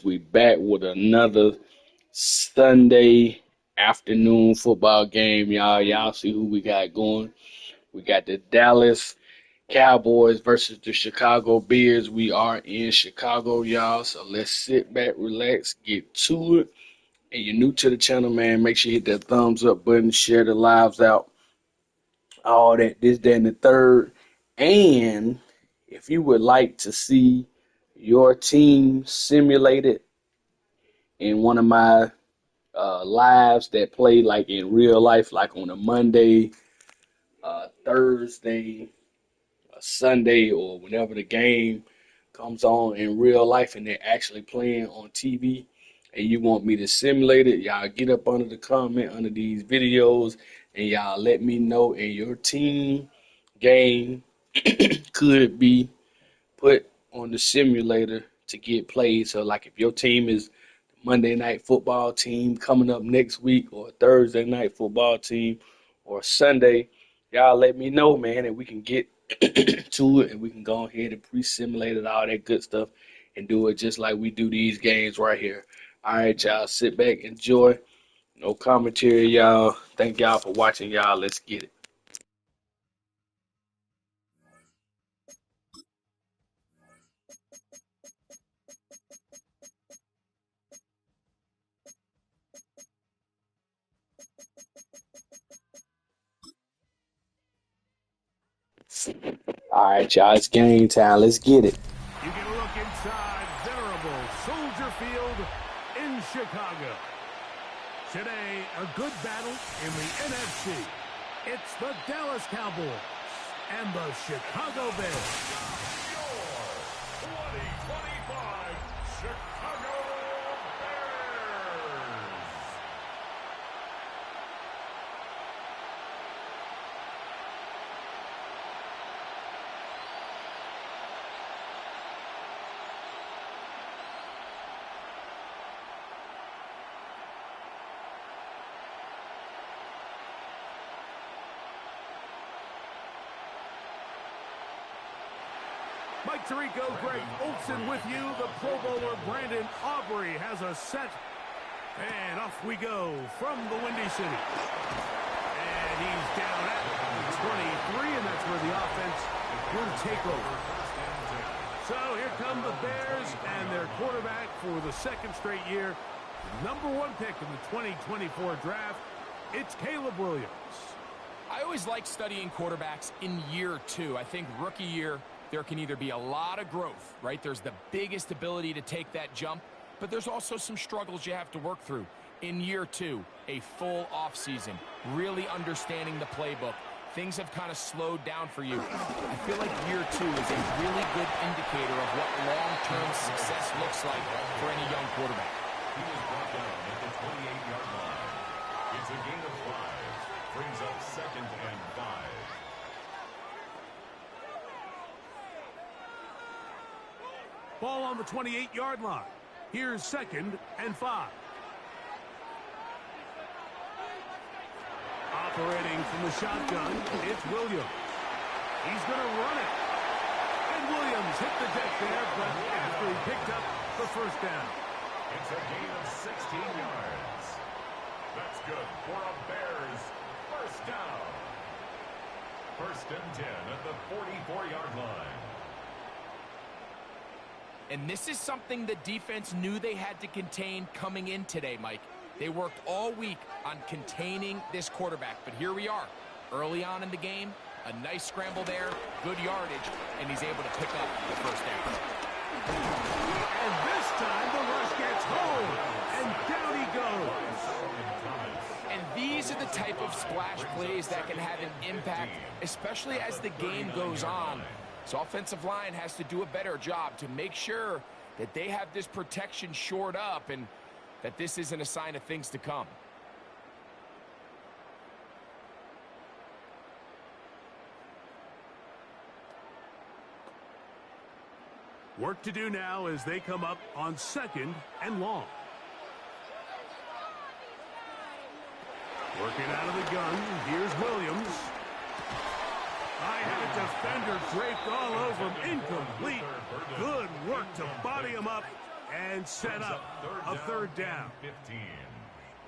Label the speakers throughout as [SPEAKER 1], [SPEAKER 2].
[SPEAKER 1] We back with another Sunday afternoon football game, y'all. Y'all see who we got going. We got the Dallas Cowboys versus the Chicago Bears. We are in Chicago, y'all. So let's sit back, relax, get to it. And you're new to the channel, man. Make sure you hit that thumbs up button, share the lives out, all that, this, that, and the third. And if you would like to see your team simulated in one of my lives that play like in real life, like on a Monday, Thursday, a Sunday, or whenever the game comes on in real life and they're actually playing on TV, and you want me to simulate it, y'all get up under the comment under these videos and y'all let me know. And your team game could be put on the simulator to get played. So, like, if your team is Monday night football team coming up next week, or Thursday night football team, or Sunday, y'all let me know, man, and we can get to it and we can go ahead and pre-simulate it, all that good stuff, and do it just like we do these games right here. All right, y'all, sit back, enjoy. No commentary, y'all. Thank y'all for watching, y'all. Let's get it. All right, y'all, it's game time. Let's get it.
[SPEAKER 2] You get a look inside venerable Soldier Field in Chicago. Today, a good battle in the NFC. It's the Dallas Cowboys and the Chicago Bears. Your 2025 Chicago Bears. Mike Tirico, Greg Olson with you. The Pro Bowler Brandon Aubrey has a set. And off we go from the Windy City. And he's down at 23, and that's where the offense will take over. So here come the Bears and their quarterback for the second straight year. The #1 pick in the 2024 draft. It's Caleb Williams.
[SPEAKER 3] I always like studying quarterbacks in year two. I think rookie year, there can either be a lot of growth, right? There's the biggest ability to take that jump, but there's also some struggles you have to work through. In year two, a full offseason, really understanding the playbook. Things have kind of slowed down for you. I feel like year two is a really good indicator of what long-term success looks like for any young quarterback.
[SPEAKER 4] He was brought down at the 28-yard line. It's a gain of 5. Brings up 2nd and 5.
[SPEAKER 2] Ball on the 28-yard line. Here's 2nd and 5. Operating from the shotgun, it's Williams. He's going to run it. And Williams hit the deck there, but after he picked up the first down.
[SPEAKER 4] It's a gain of 16 yards. That's good for a Bears first down. 1st and 10 at the 44-yard line.
[SPEAKER 3] And this is something the defense knew they had to contain coming in today, Mike. They worked all week on containing this quarterback, but here we are. Early on in the game, a nice scramble there, good yardage, and he's able to pick up the first down.
[SPEAKER 2] And this time the rush gets home, and down he goes.
[SPEAKER 3] And these are the type of splash plays that can have an impact, especially as the game goes on. So offensive line has to do a better job to make sure that they have this protection shored up and that this isn't a sign of things to come.
[SPEAKER 2] Work to do now as they come up on 2nd and long. Working out of the gun, here's Williams. I had a defender draped all over him. Incomplete. Good work to body him up. And set up a third down.
[SPEAKER 4] 15.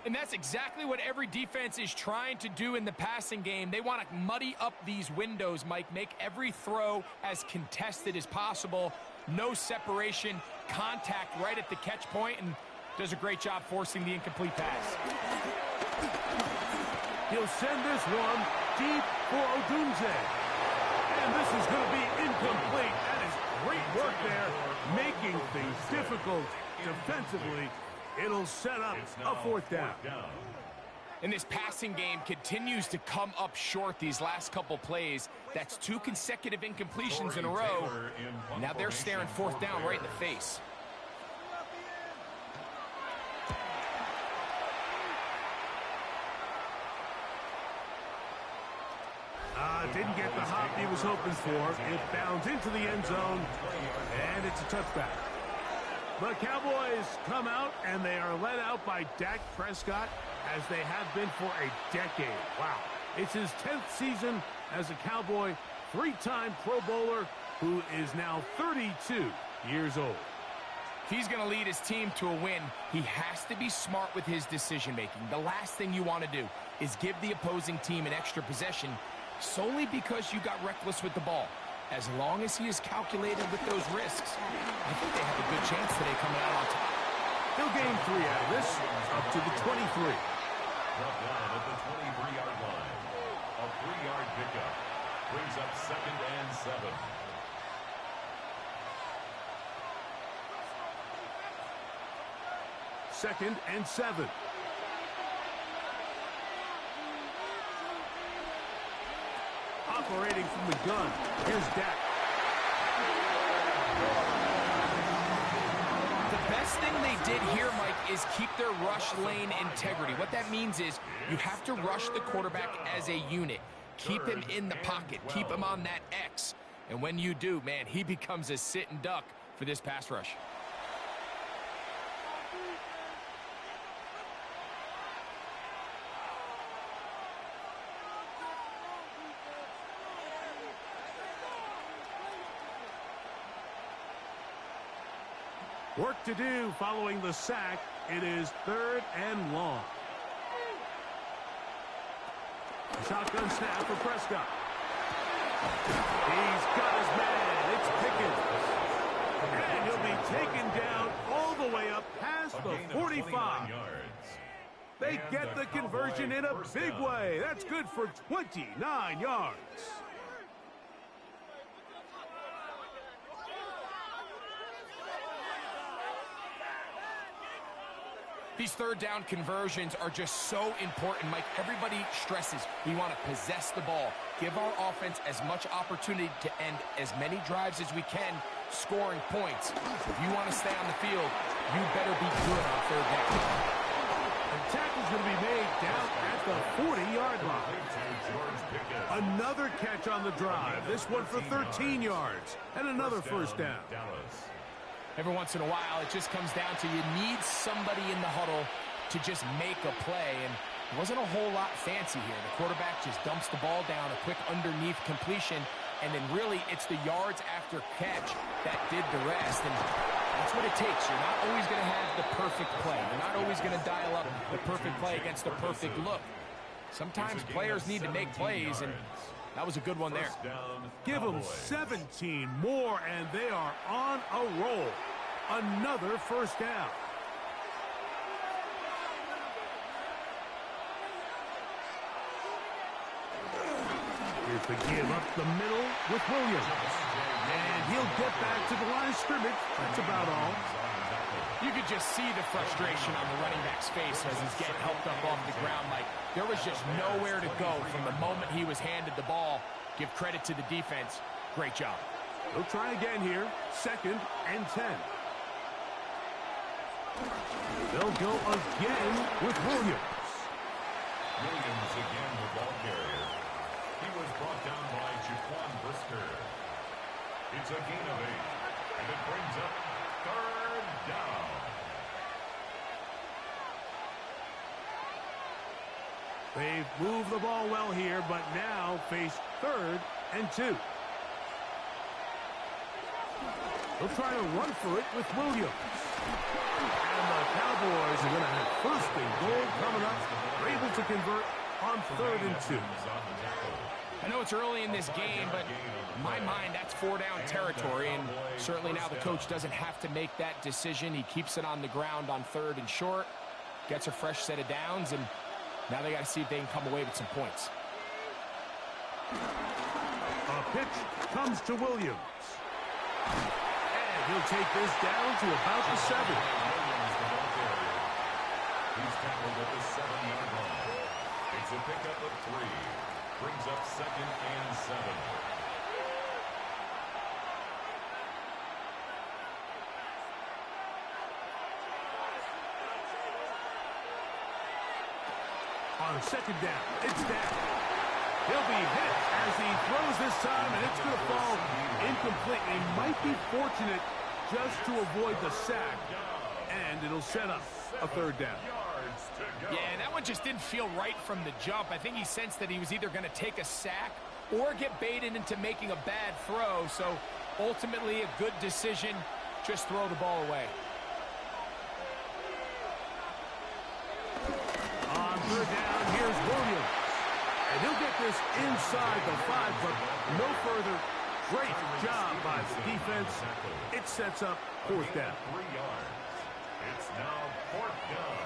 [SPEAKER 3] And that's exactly what every defense is trying to do in the passing game. They want to muddy up these windows, Mike, make every throw as contested as possible. No separation, contact right at the catch point, and does a great job forcing the incomplete pass.
[SPEAKER 2] He'll send this one deep for Odunze. And this is going to be incomplete. That is great work there, making things difficult defensively. It'll set up a fourth down.
[SPEAKER 3] And this passing game continues to come up short these last couple plays. That's 2 consecutive incompletions in a row. Now they're staring fourth down right in the face.
[SPEAKER 2] Didn't get the hop he was hoping for. It bounds into the end zone, and it's a touchback. The Cowboys come out, and they are led out by Dak Prescott, as they have been for a decade. Wow. It's his 10th season as a Cowboy, 3-time Pro Bowler, who is now 32 years old.
[SPEAKER 3] If he's going to lead his team to a win, he has to be smart with his decision-making. The last thing you want to do is give the opposing team an extra possession solely because you got reckless with the ball. As long as he is calculated with those risks, I think they have a good chance today coming out on top.
[SPEAKER 2] He'll gain 3 out of this, up to the 23.
[SPEAKER 4] Drop down at the 23-yard line. A 3-yard pickup brings up 2nd and 7.
[SPEAKER 2] Second and 7. Operating from the gun. Here's Dak.
[SPEAKER 3] The best thing they did here, Mike, is keep their rush lane integrity. What that means is you have to rush the quarterback as a unit. Keep him in the pocket. Keep him on that X. And when you do, man, he becomes a sit and duck for this pass rush.
[SPEAKER 2] Work to do following the sack. It is 3rd and long. Shotgun snap for Prescott. He's got his man. It's Pickens. And he'll be taken down all the way up past the 45. They get the conversion in a big way. That's good for 29 yards.
[SPEAKER 3] These 3rd down conversions are just so important, Mike. Everybody stresses we want to possess the ball, give our offense as much opportunity to end as many drives as we can, scoring points. If you want to stay on the field, you better be good on 3rd down.
[SPEAKER 2] The tackle's going to be made down at the 40-yard line. Another catch on the drive. This one for 13 yards. And another first down.
[SPEAKER 3] Every once in a while, it just comes down to you need somebody in the huddle to just make a play. And it wasn't a whole lot fancy here. The quarterback just dumps the ball down, a quick underneath completion, and then really it's the yards after catch that did the rest. And that's what it takes. You're not always going to have the perfect play. You're not always going to dial up the perfect play against the perfect look. Sometimes players need to make plays, and that was a good one there.
[SPEAKER 2] Give them 17 more, and they are on a roll. Another first down. Here's the give up the middle with Williams. And he'll get back to the line of scrimmage. That's about all.
[SPEAKER 3] You could just see the frustration on the running back's face as he's getting helped up off the ground. Like, there was just nowhere to go from the moment he was handed the ball. Give credit to the defense. Great job.
[SPEAKER 2] They'll try again here. 2nd and 10. They'll go again with Williams.
[SPEAKER 4] Williams again the ball carrier. He was brought down by Jaquan Brisker. It's a gain of 8. And it brings up 3rd down.
[SPEAKER 2] They've moved the ball well here, but now face 3rd and 2. They'll try to run for it with Williams. And the Cowboys are going to have first and goal coming up. They're able to convert on 3rd and 2.
[SPEAKER 3] I know it's early in this game, but in my mind, that's 4-down territory, and certainly now the coach doesn't have to make that decision. He keeps it on the ground on 3rd and short, gets a fresh set of downs, and now they got to see if they can come away with some points.
[SPEAKER 2] A pitch comes to Williams. And he'll take this down to about the 7.
[SPEAKER 4] He's tackled at the 7-yard line. It's a pickup of 3. Brings up 2nd and 7.
[SPEAKER 2] On 2nd down, it's down. He'll be hit as he throws this time, and it's going to fall incomplete. He might be fortunate just to avoid the sack, and it'll set up a 3rd down.
[SPEAKER 3] Yeah, that one just didn't feel right from the jump. I think he sensed that he was either going to take a sack or get baited into making a bad throw. So ultimately a good decision, just throw the ball away.
[SPEAKER 2] On 3rd down, here's Williams. And he'll get this inside the 5, but no further. Great job by the defense. It sets up 4th down.
[SPEAKER 4] 3 yards. It's now 4th down.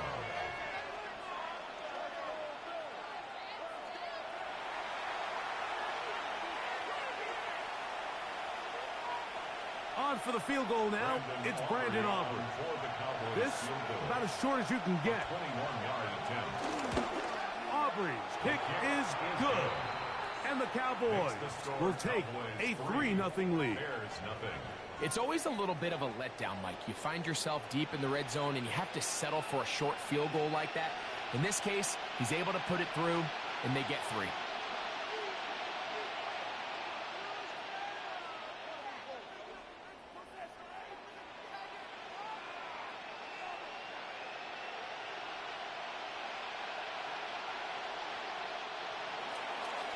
[SPEAKER 2] On for the field goal now, it's Brandon Aubrey. This, about as short as you can get.
[SPEAKER 4] 21-yard attempt.
[SPEAKER 2] Aubrey's kick is good. And the Cowboys will take a 3-0 lead.
[SPEAKER 3] It's always a little bit of a letdown, Mike. You find yourself deep in the red zone, and you have to settle for a short field goal like that. In this case, he's able to put it through, and they get 3.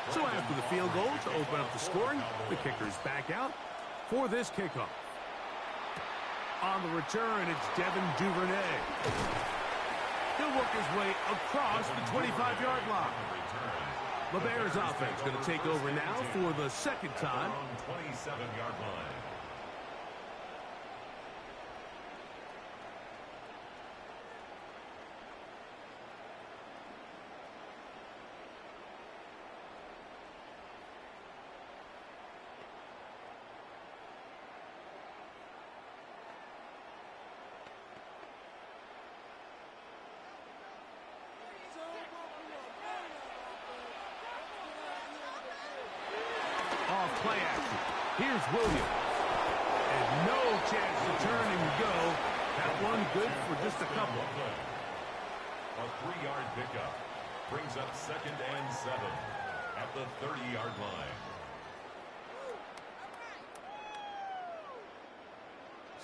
[SPEAKER 2] So after the field goal to open up the scoring, the kicker's back out for this kickoff. On the return, it's Devin Duvernay. He'll work his way across the 25-yard line. The Bears offense going to take over now for the 2nd time.
[SPEAKER 4] 27-yard line.
[SPEAKER 2] Off play action. Here's Williams. And no chance to turn and go. That one good for just a couple.
[SPEAKER 4] A 3-yard pickup. Brings up 2nd and 7 at the 30-yard line.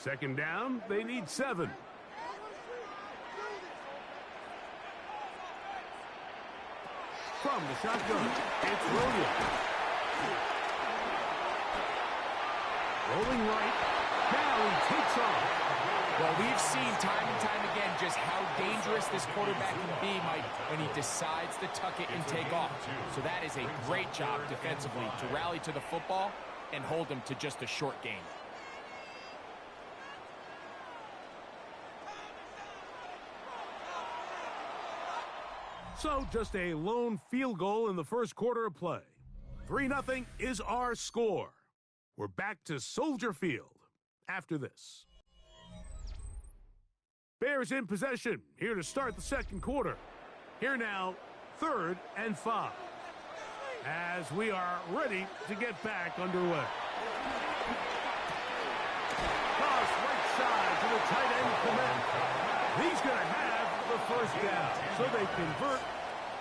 [SPEAKER 2] 2nd down, they need 7. From the shotgun, it's Williams. Rolling right. Now he takes off.
[SPEAKER 3] Well, we've seen time and time again just how dangerous this quarterback can be, Mike, when he decides to tuck it and take off. So that is a great job defensively to rally to the football and hold him to just a short gain.
[SPEAKER 2] So just a lone field goal in the first quarter of play. 3-0 is our score. We're back to Soldier Field after this. Bears in possession, here to start the second quarter. Here now, 3rd and 5. As we are ready to get back underway. Toss right side to the tight end commit. He's going to have the first down. So they convert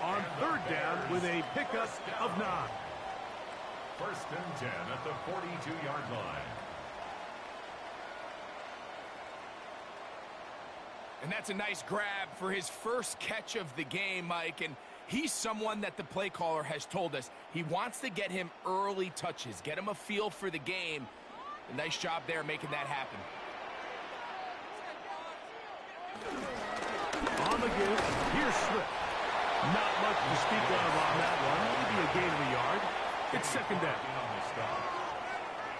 [SPEAKER 2] on 3rd down with a pickup of 9.
[SPEAKER 4] 1st and 10 at the 42-yard line.
[SPEAKER 3] And that's a nice grab for his first catch of the game, Mike. And he's someone that the play caller has told us he wants to get him early touches, get him a feel for the game. A nice job there making that happen.
[SPEAKER 2] On the give, here's Swift. Not much to speak of on that one. Maybe a gain of a yard. It's second down.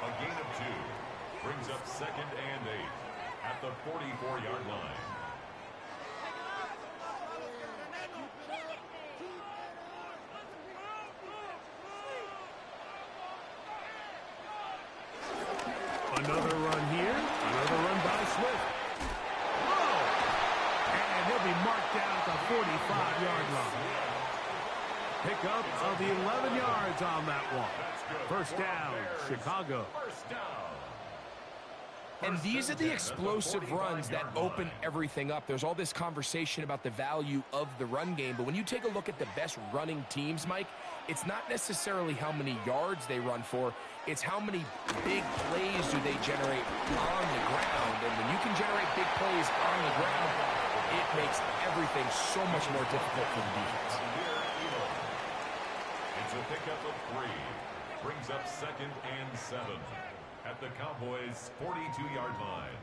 [SPEAKER 4] A gain of 2 brings up second and 8 at the 44-yard line.
[SPEAKER 2] Another run here. Another run by Swift. Whoa! And he'll be marked down at the 45-yard line. Pickup of 11 yards on that one. First down, Chicago.
[SPEAKER 3] And these are the explosive runs that open everything up. There's all this conversation about the value of the run game, but when you take a look at the best running teams, Mike, it's not necessarily how many yards they run for, it's how many big plays do they generate on the ground. And when you can generate big plays on the ground, it makes everything so much more difficult for the defense.
[SPEAKER 4] It's a pickup of 3. Brings up second and 7 at the Cowboys' 42-yard line.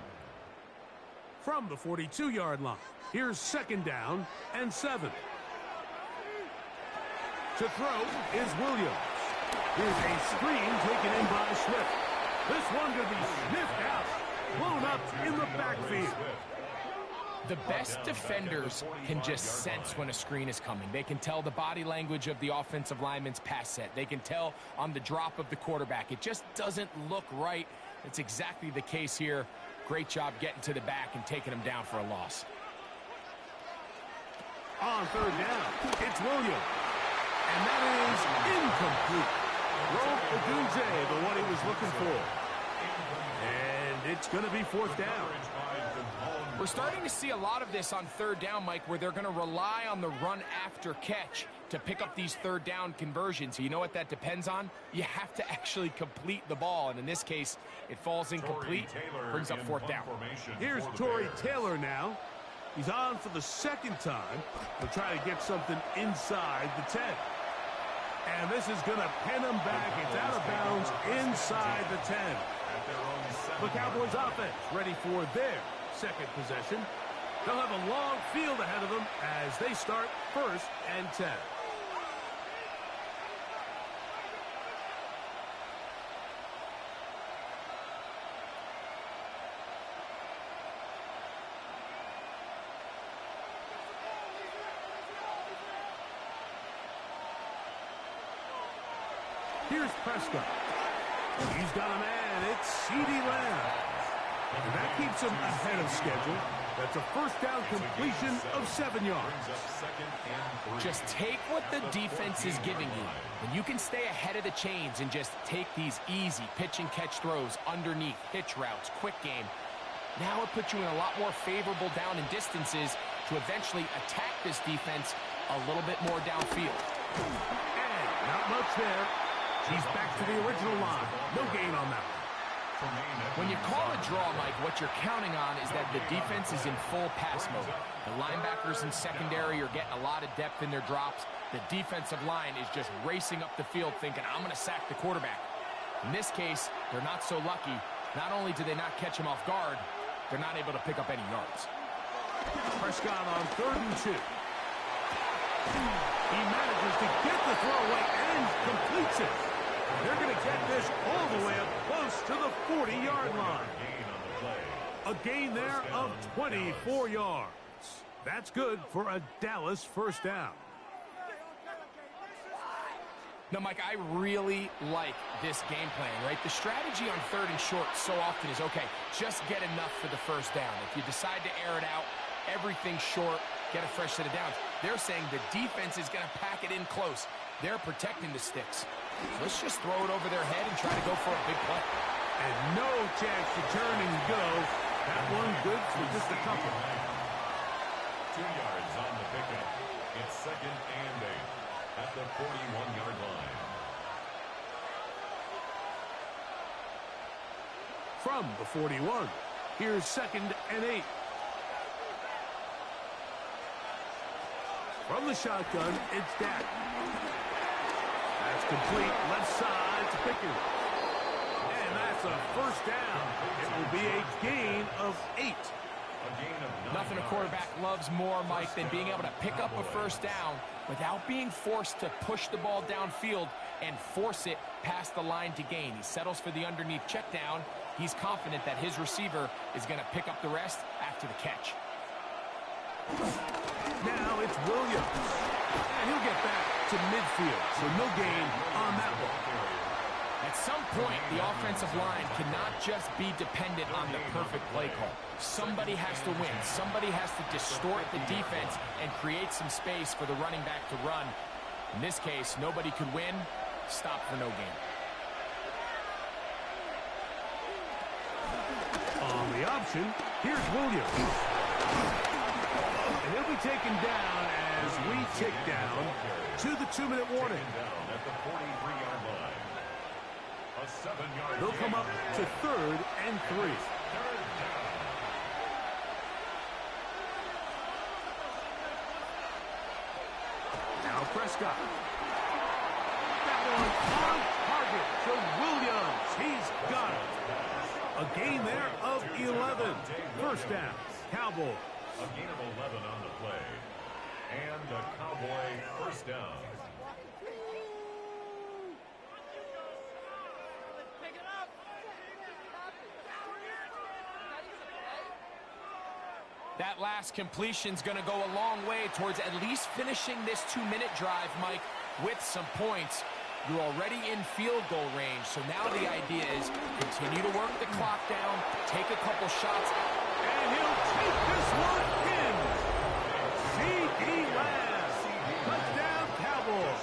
[SPEAKER 2] From the 42-yard line, here's second down and 7. To throw is Williams. Here's a screen taken in by Swift. This one could be sniffed out, blown up in the backfield.
[SPEAKER 3] The best defenders can just sense when a screen is coming. They can tell the body language of the offensive lineman's pass set. They can tell on the drop of the quarterback. It just doesn't look right. It's exactly the case here. Great job getting to the back and taking him down for a loss.
[SPEAKER 2] On third down, it's Williams. And that is incomplete. Rome Odunze, the one he was looking for. And it's going to be fourth down.
[SPEAKER 3] We're starting to see a lot of this on third down, Mike, where they're going to rely on the run after catch to pick up these third down conversions. So you know what that depends on? You have to actually complete the ball. And in this case, it falls incomplete, brings up fourth down.
[SPEAKER 2] Here's Torrey Taylor now. He's on for the second time. He'll try to get something inside the 10. And this is going to pin him back. It's out of bounds inside the 10. The Cowboys offense ready for their second possession. They'll have a long field ahead of them as they start first and 10. Here's Prescott. He's got a man. It's CeeDee Lamb. And that keeps him ahead of schedule. That's a first down completion of 7 yards.
[SPEAKER 3] Just take what the defense is giving you. When you can stay ahead of the chains and just take these easy pitch and catch throws underneath, hitch routes, quick game, now it puts you in a lot more favorable down and distances to eventually attack this defense a little bit more downfield.
[SPEAKER 2] And not much there. He's back to the original line. No gain on that one.
[SPEAKER 3] When you call a draw, Mike, what you're counting on is that the defense is in full pass mode. The linebackers in secondary are getting a lot of depth in their drops. The defensive line is just racing up the field thinking, I'm going to sack the quarterback. In this case, they're not so lucky. Not only do they not catch him off guard, they're not able to pick up any yards.
[SPEAKER 2] Prescott on 3rd and 2. He manages to get the throw away and completes it. They're going to get this all the way up close to the 40-yard line. A gain there of 24 yards. That's good for a Dallas first down.
[SPEAKER 3] Now, Mike, I really like this game plan, right? The strategy on 3rd and short so often is, okay, just get enough for the first down. If you decide to air it out, everything short, get a fresh set of downs. They're saying the defense is going to pack it in close. They're protecting the sticks. So let's just throw it over their head and try to go for a big play.
[SPEAKER 2] And no chance to turn and go. That one good for just a couple.
[SPEAKER 4] 2 yards on the pickup. It's second and 8 at the 41-yard line.
[SPEAKER 2] From the 41, here's second and 8. From the shotgun, it's Dak. That's complete, left side to Pickens. And that's a first down. It will be a gain of 8.
[SPEAKER 4] A gain of 9
[SPEAKER 3] Nothing a
[SPEAKER 4] yards.
[SPEAKER 3] quarterback loves more, Mike, than being able to pick up a first down without being forced to push the ball downfield and force it past the line to gain. He settles for the underneath check down. He's confident that his receiver is going to pick up the rest after the catch.
[SPEAKER 2] Now it's Williams. And he'll get back to midfield, so no gain on that one.
[SPEAKER 3] At some point, the offensive line cannot just be dependent on the perfect play call. Somebody has to win. Somebody has to distort the defense and create some space for the running back to run. In this case, nobody could win. Stop for no gain.
[SPEAKER 2] On the option, here's Williams. And he'll be taken down as we tick down to the 2-minute warning.
[SPEAKER 4] Down at the 43-yard line. A 7-yard.
[SPEAKER 2] They'll come up to 3rd and 3.
[SPEAKER 4] Third down.
[SPEAKER 2] Now Prescott. That one on target to Williams. He's got it. A gain there of 11. First down, Cowboys.
[SPEAKER 4] A gain of 11 on the play. And a Cowboy first down.
[SPEAKER 3] That last completion's going to go a long way towards at least finishing this 2-minute drive, Mike, with some points. You're already in field goal range, so now the idea is continue to work the clock down, take a couple shots.
[SPEAKER 2] And he'll take this one in. C.D. Lamb. Touchdown, Cowboys.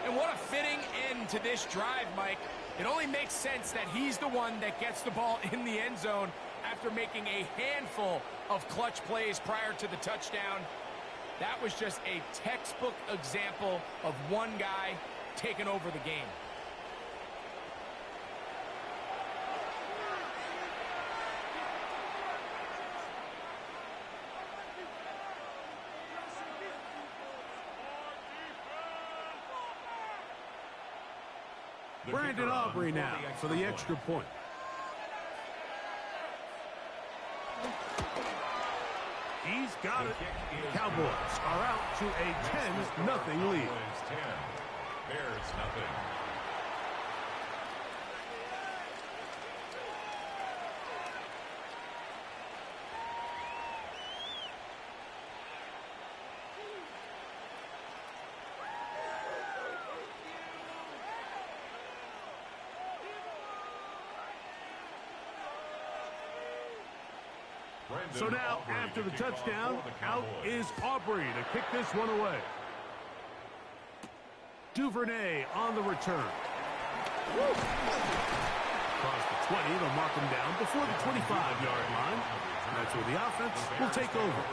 [SPEAKER 3] And what a fitting end to this drive, Mike. It only makes sense that he's the one that gets the ball in the end zone after making a handful of clutch plays prior to the touchdown. That was just a textbook example of one guy taking over the game.
[SPEAKER 2] Brandon Aubrey now for the extra point. He's got it. Cowboys are out to a 10-0 lead.
[SPEAKER 4] 10. Bears nothing.
[SPEAKER 2] So now, after the touchdown, out is Aubrey to kick this one away. Duvernay on the return. Across the 20, they'll mark him down before the 25-yard line. That's where the offense will take over.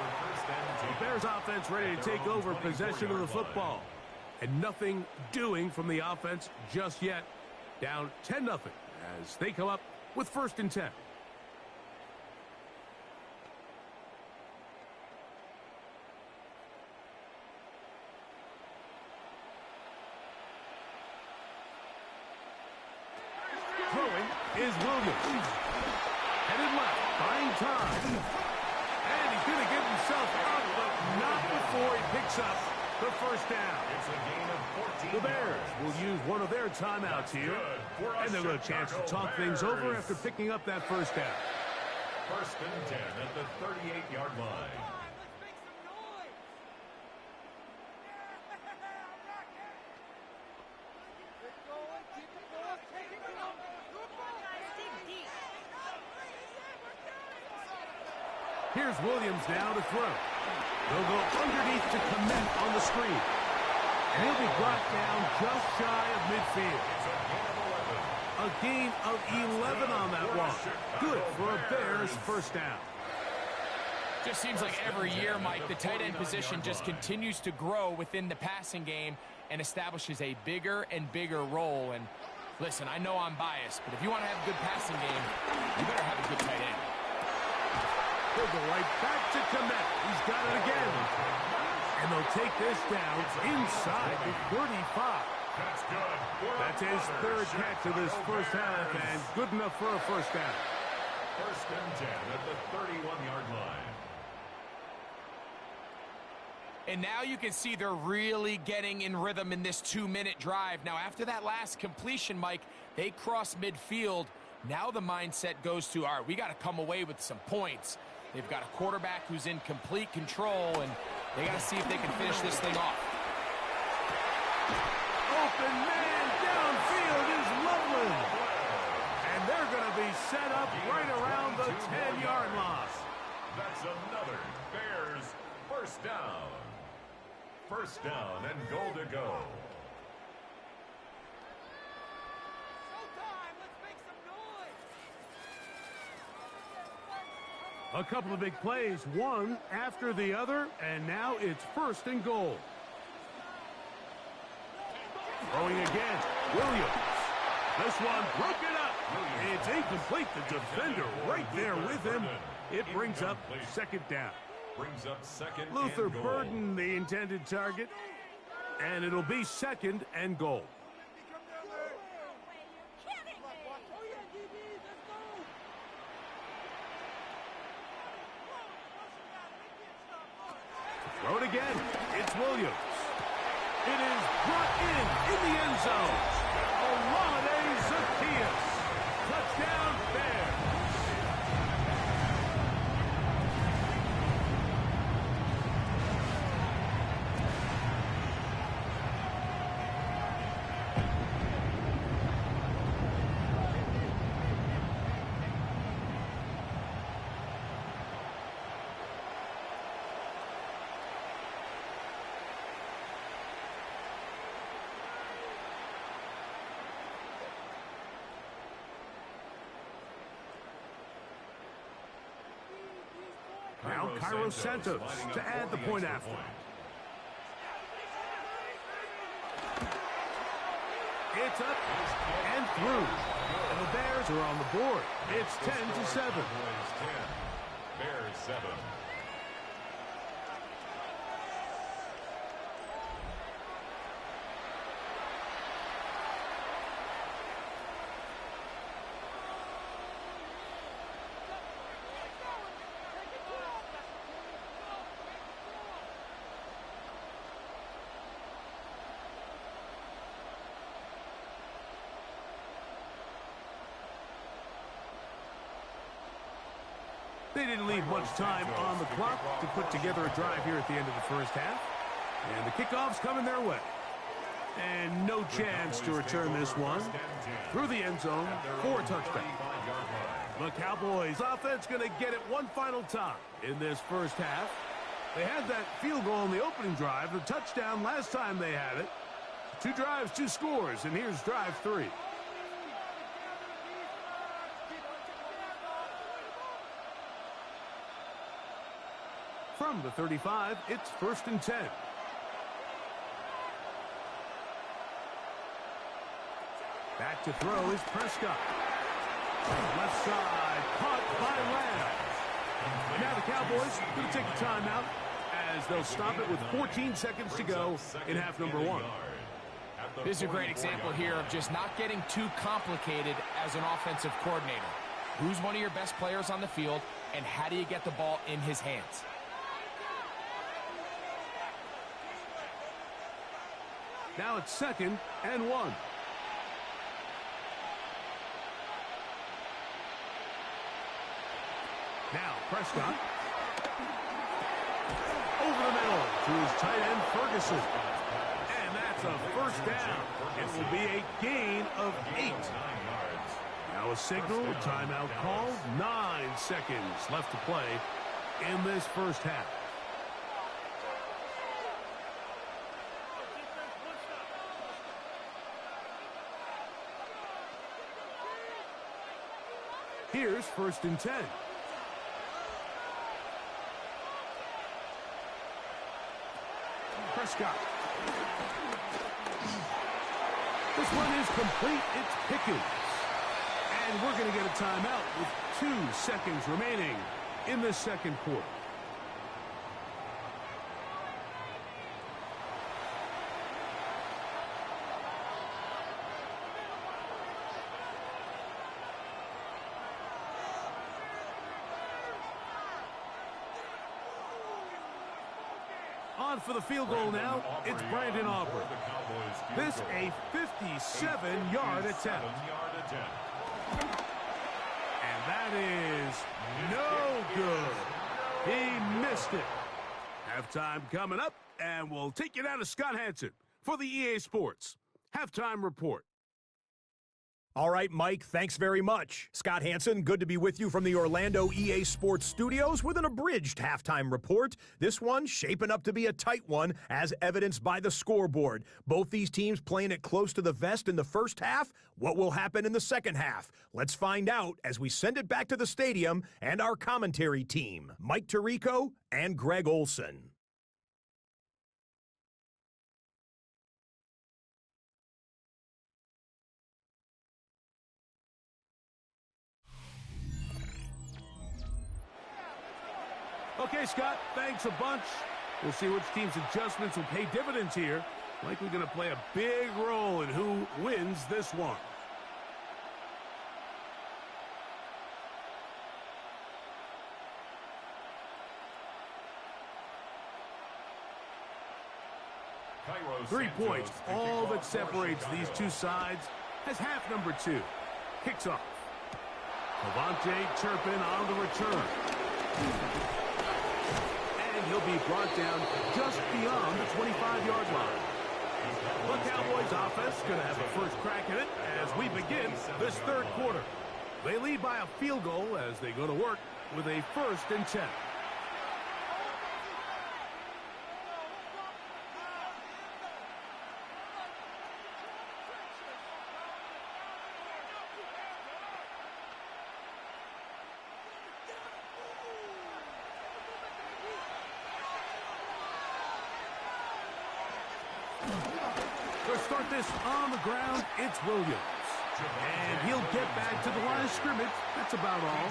[SPEAKER 2] The Bears offense ready to take over possession of the football. And nothing doing from the offense just yet. Down 10-0 as they come up with 1st and 10. Throwing is Williams. Headed left, buying time. And he's going to get himself out, but not before he picks up the first down.
[SPEAKER 4] It's a gain of 14.
[SPEAKER 2] The Bears will use one of their timeouts here, and they'll get a chance to talk things over after picking up that first down.
[SPEAKER 4] 1st and 10 at the 38-yard line.
[SPEAKER 2] Here's Williams now to throw. They'll go underneath to commit on the screen. And he'll be brought down just shy of midfield. A gain of 11 on that one. Good for a Bears first down.
[SPEAKER 3] Just seems like every year, Mike, the tight end position just continues to grow within the passing game and establishes a bigger and bigger role. And listen, I know I'm biased, but if you want to have a good passing game, you better have a good tight end.
[SPEAKER 2] He'll go right back to Komet. He's got it again. And they'll take this down inside the 35.
[SPEAKER 4] That's good.
[SPEAKER 2] That's his 3rd catch of this first half, and good enough for a first down.
[SPEAKER 4] First and 10 at the 31-yard line.
[SPEAKER 3] And now you can see they're really getting in rhythm in this 2-minute drive. Now, after that last completion, Mike, they cross midfield. Now the mindset goes to, all right, we got to come away with some points. They've got a quarterback who's in complete control, and they got to see if they can finish this thing off.
[SPEAKER 2] Open man downfield is Loveland. And they're going to be set up right around the 10-yard line.
[SPEAKER 4] That's another Bears first down. First down and goal to go.
[SPEAKER 2] A couple of big plays, one after the other, and now it's first and goal. Throwing again, Williams. This one broken up. It's incomplete. The defender right there with him. It brings up second down.
[SPEAKER 4] Brings up second
[SPEAKER 2] Luther
[SPEAKER 4] and goal.
[SPEAKER 2] Burden, the intended target, and it'll be second and goal. Throw it again. It's Williams. It is brought in the end zone. Olamide Zaccheaus. Touchdown, Bears. Now Cairo Santos to add the point after. It's up and through. And the Bears are on the board. It's 10-7.
[SPEAKER 4] Bears 7.
[SPEAKER 2] They didn't leave much time on the clock to put together a drive here at the end of the first half. And the kickoff's coming their way. And no chance to return this one through the end zone for a touchdown. The Cowboys offense going to get it one final time in this first half. They had that field goal on the opening drive, the touchdown last time they had it. 2 drives, 2 scores, and here's drive 3. From the 35, it's first and 10. Back to throw is Prescott. Left side, caught by Lamb. Now the Cowboys going to take a timeout as they'll stop it with 14 seconds to go in half number 1.
[SPEAKER 3] This is a great example here of just not getting too complicated as an offensive coordinator. Who's one of your best players on the field, and how do you get the ball in his hands?
[SPEAKER 2] Now it's second and 1. Now Prescott. Over the middle to his tight end Ferguson. And that's a first down. It will be a gain of 8. Now a signal, timeout called. 9 seconds left to play in this first half. Here's first and 10. Prescott. This one is complete. It's Pickens. And we're going to get a timeout with 2 seconds remaining in the second quarter. On for the field goal now. It's Brandon Aubrey. This a 57-yard attempt. And that is no good. He missed it. Halftime coming up, and we'll take you down to Scott Hanson for the EA Sports Halftime Report.
[SPEAKER 5] All right, Mike, thanks very much. Scott Hanson, good to be with you from the Orlando EA Sports Studios with an abridged halftime report. This one shaping up to be a tight one, as evidenced by the scoreboard. Both these teams playing it close to the vest in the first half. What will happen in the second half? Let's find out as we send it back to the stadium and our commentary team, Mike Tirico and Greg Olson.
[SPEAKER 2] Okay, Scott, thanks a bunch. We'll see which team's adjustments will pay dividends here. Likely going to play a big role in who wins this one.
[SPEAKER 4] Cairo
[SPEAKER 2] 3 points,
[SPEAKER 4] Santos to
[SPEAKER 2] all
[SPEAKER 4] kick
[SPEAKER 2] that
[SPEAKER 4] off for
[SPEAKER 2] separates these
[SPEAKER 4] Chicago.
[SPEAKER 2] two sides, as half number 2 kicks off. Levante Turpin on the return. And he'll be brought down just beyond the 25-yard line. The Cowboys offense going to have the first crack at it as we begin this third quarter. They lead by a field goal as they go to work with a 1st and 10. To start this on the ground, it's Williams. And he'll get back to the line of scrimmage. That's about all.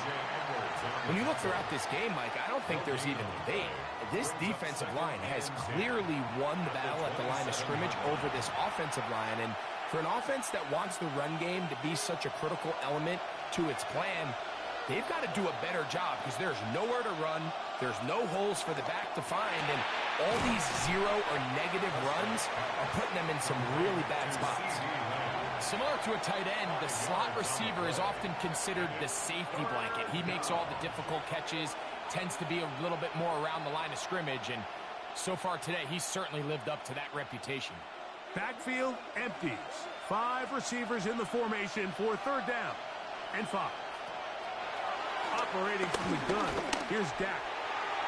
[SPEAKER 3] When you look throughout this game, Mike, I don't think there's even a debate. This defensive line has clearly won the battle at the line of scrimmage over this offensive line. And for an offense that wants the run game to be such a critical element to its plan, they've got to do a better job because there's nowhere to run. There's no holes for the back to find. And all these zero or negative runs are putting them in some really bad spots. Similar to a tight end, the slot receiver is often considered the safety blanket. He makes all the difficult catches, tends to be a little bit more around the line of scrimmage, and so far today, he's certainly lived up to that reputation.
[SPEAKER 2] Backfield empties. 5 receivers in the formation for 3rd down and 5. Operating from the gun, here's Dak.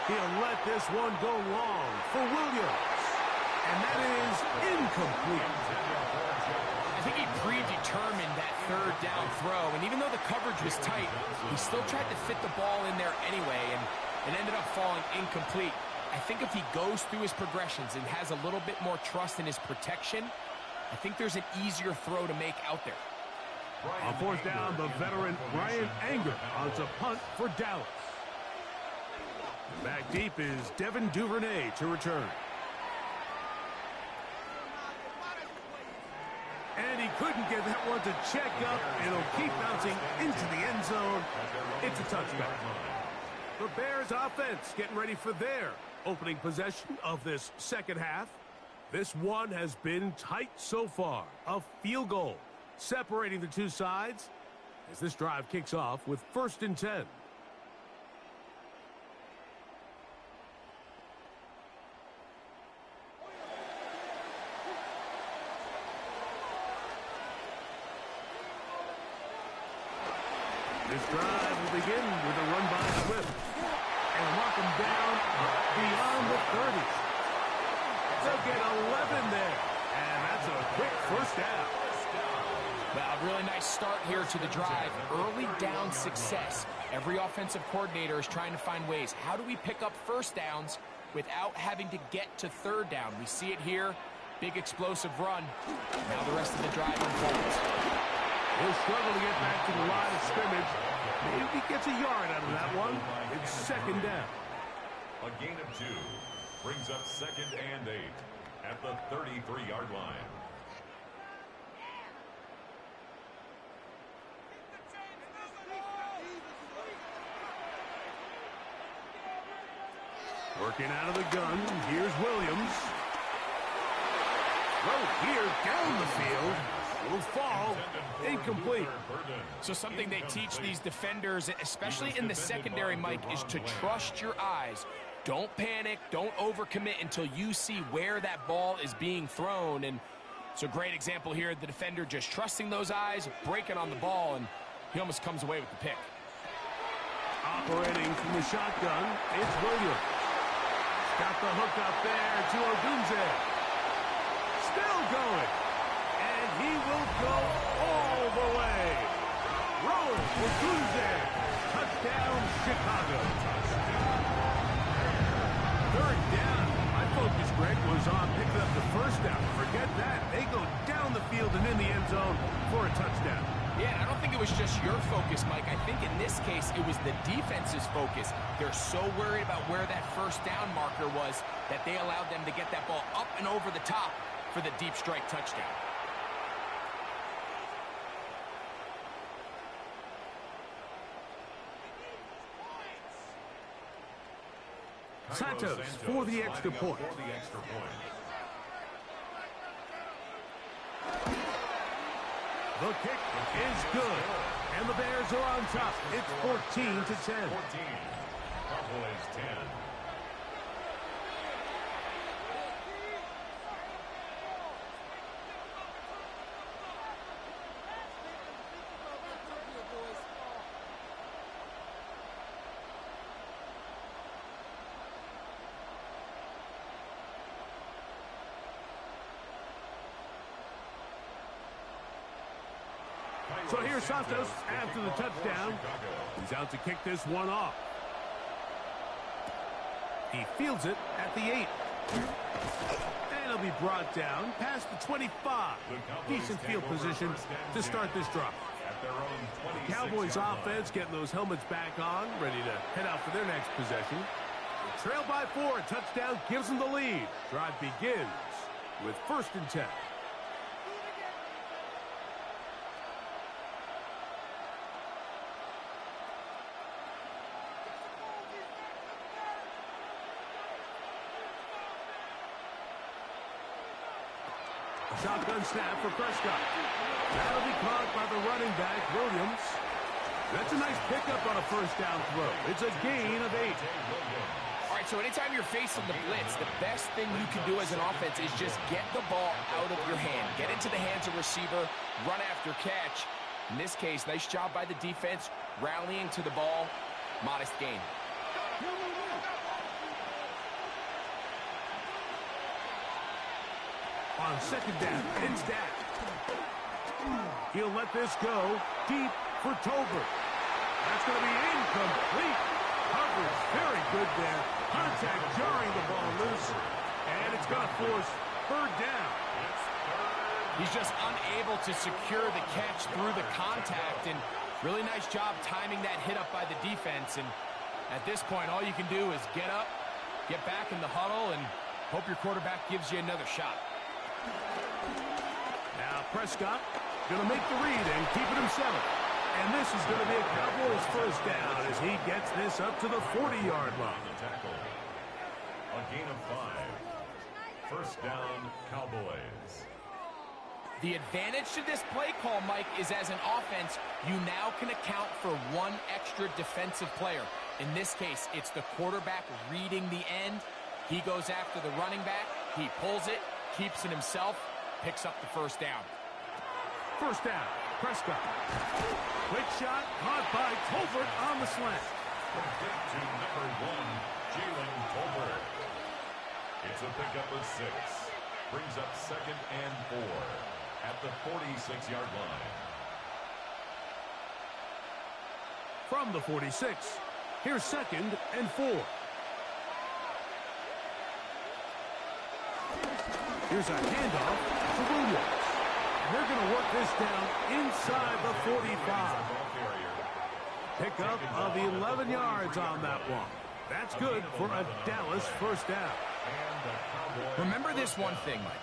[SPEAKER 2] He'll let this one go long for Williams. And that is incomplete.
[SPEAKER 3] I think he predetermined that 3rd down throw, and even though the coverage was tight, he still tried to fit the ball in there anyway, and it ended up falling incomplete. I think if he goes through his progressions and has a little bit more trust in his protection, I think there's an easier throw to make out there.
[SPEAKER 2] On 4th down, the veteran Brian Anger on to punt for Dallas. Back deep is Devin Duvernay to return. And he couldn't get that one to check up. It'll keep bouncing into the end zone. It's a touchback. The Bears offense getting ready for their opening possession of this second half. This one has been tight so far. A field goal separating the two sides as this drive kicks off with 1st and 10. This drive will begin with a run by Swift and lock him down beyond the 30. They'll get 11 there, and that's a quick 1st down.
[SPEAKER 3] Well, a really nice start here to the drive. Early down success. Every offensive coordinator is trying to find ways. How do we pick up 1st downs without having to get to 3rd down? We see it here. Big explosive run. Now the rest of the drive unfolds.
[SPEAKER 2] He'll struggle to get back to the line of scrimmage. Maybe he gets a yard out of that one. It's 2nd down.
[SPEAKER 4] A gain of 2 brings up 2nd and 8 at the 33-yard line.
[SPEAKER 2] Working out of the gun, here's Williams. Throw here, down the field. Will fall, incomplete.
[SPEAKER 3] So something they teach these defenders, especially in the secondary, Mike, is to trust your eyes. Don't panic, don't overcommit until you see where that ball is being thrown. And it's a great example here, the defender just trusting those eyes, breaking on the ball, and he almost comes away with the pick.
[SPEAKER 2] Operating from the shotgun, it's Williams. Got the hook up there to Odunze. Still going. And he will go all the way. Rolling Odunze. Touchdown, Chicago. Third down. My focus, Greg, was on picking up the first down. Forget that. They go down the field and in the end zone for a touchdown.
[SPEAKER 3] Yeah, and I don't think it was just your focus, Mike. I think in this case, it was the defense's focus. They're so worried about where that first down marker was that they allowed them to get that ball up and over the top for the deep strike touchdown.
[SPEAKER 2] Santos for the extra point. The kick is good. And the Bears are on top. It's 14-10.
[SPEAKER 4] 14. Cowboys 10.
[SPEAKER 2] So here's Santos after the touchdown. He's out to kick this one off. He fields it at the 8. And he'll be brought down past the 25. Decent field position to start this drive. The Cowboys offense getting those helmets back on, ready to head out for their next possession. They trail by 4, a touchdown gives them the lead. Drive begins with 1st and 10. Shotgun snap for Prescott. That'll be caught by the running back, Williams. That's a nice pickup on a first down throw. It's a gain of 8.
[SPEAKER 3] All right, so anytime you're facing the blitz, the best thing you can do as an offense is just get the ball out of your hand. Get into the hands of receiver, run after catch. In this case, nice job by the defense, rallying to the ball. Modest gain.
[SPEAKER 2] On 2nd down, it's Dak. He'll let this go deep for Tolbert. That's going to be incomplete. Coverage very good there. Contact jarring the ball loose. And it's going to force 3rd down.
[SPEAKER 3] He's just unable to secure the catch through the contact. And really nice job timing that hit up by the defense. And at this point, all you can do is get up, get back in the huddle, and hope your quarterback gives you another shot.
[SPEAKER 2] Now Prescott going to make the read and keep it himself. And this is going to be a Cowboys first down as he gets this up to the 40-yard line.
[SPEAKER 4] A gain of 5. First down, Cowboys.
[SPEAKER 3] The advantage to this play call, Mike, is as an offense, you now can account for one extra defensive player. In this case, it's the quarterback reading the end. He goes after the running back. He pulls it, keeps it himself, picks up the first down.
[SPEAKER 2] First down, Prescott. Quick shot, caught by Tolbert on the slant.
[SPEAKER 4] From pick to number 1, Jalen Tolbert. It's a pickup of 6. Brings up 2nd and 4 at the 46-yard line.
[SPEAKER 2] From the 46, here's 2nd and 4. Here's a handoff to Williams. They're going to work this down inside the 45. Pickup of 11 yards on that one. That's good for a Dallas first down.
[SPEAKER 3] Remember this one thing, Mike.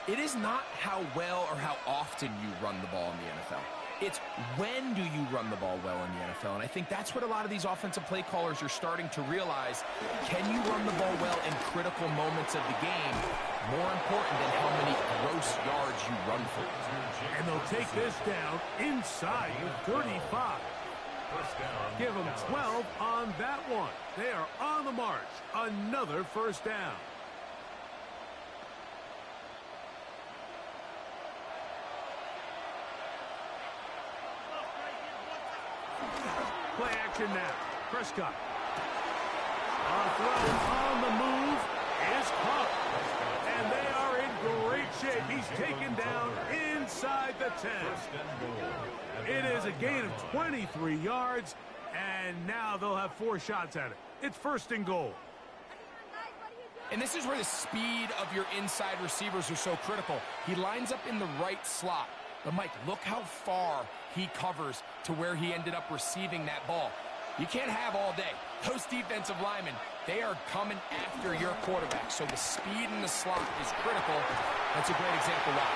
[SPEAKER 3] It is not how well or how often you run the ball in the NFL. It's when do you run the ball well in the NFL? And I think that's what a lot of these offensive play callers are starting to realize. Can you run the ball well in critical moments of the game? More important than how many gross yards you run for.
[SPEAKER 2] And they'll take this down inside the 35. Give them 12 on that one. They are on the march. Another first down. Play action now. Prescott. Throw on the move is caught. And they are in great shape. He's taken down inside the 10. It is a gain of 23 yards, and now they'll have 4 shots at it. It's first and goal.
[SPEAKER 3] And this is where the speed of your inside receivers are so critical. He lines up in the right slot. But, Mike, look how far he covers to where he ended up receiving that ball. You can't have all day. Those defensive linemen, they are coming after your quarterback. So the speed in the slot is critical. That's a great example why.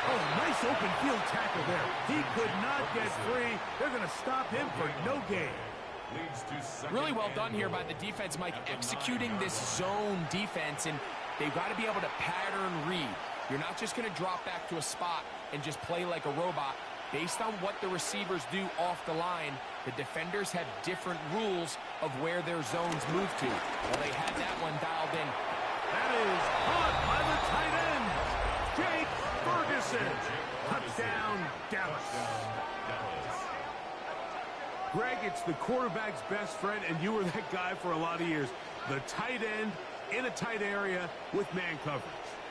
[SPEAKER 2] Oh, nice open field tackle there. He could not get free. They're going to stop him for no gain.
[SPEAKER 3] Really well done here by the defense, Mike, executing this zone defense, and they've got to be able to pattern read. You're not just going to drop back to a spot and just play like a robot. Based on what the receivers do off the line, the defenders have different rules of where their zones move to. Well, they had that one dialed in.
[SPEAKER 2] That is caught by the tight end, Jake Ferguson. Touchdown, Dallas. Greg, it's the quarterback's best friend, and you were that guy for a lot of years. The tight end in a tight area with man coverage.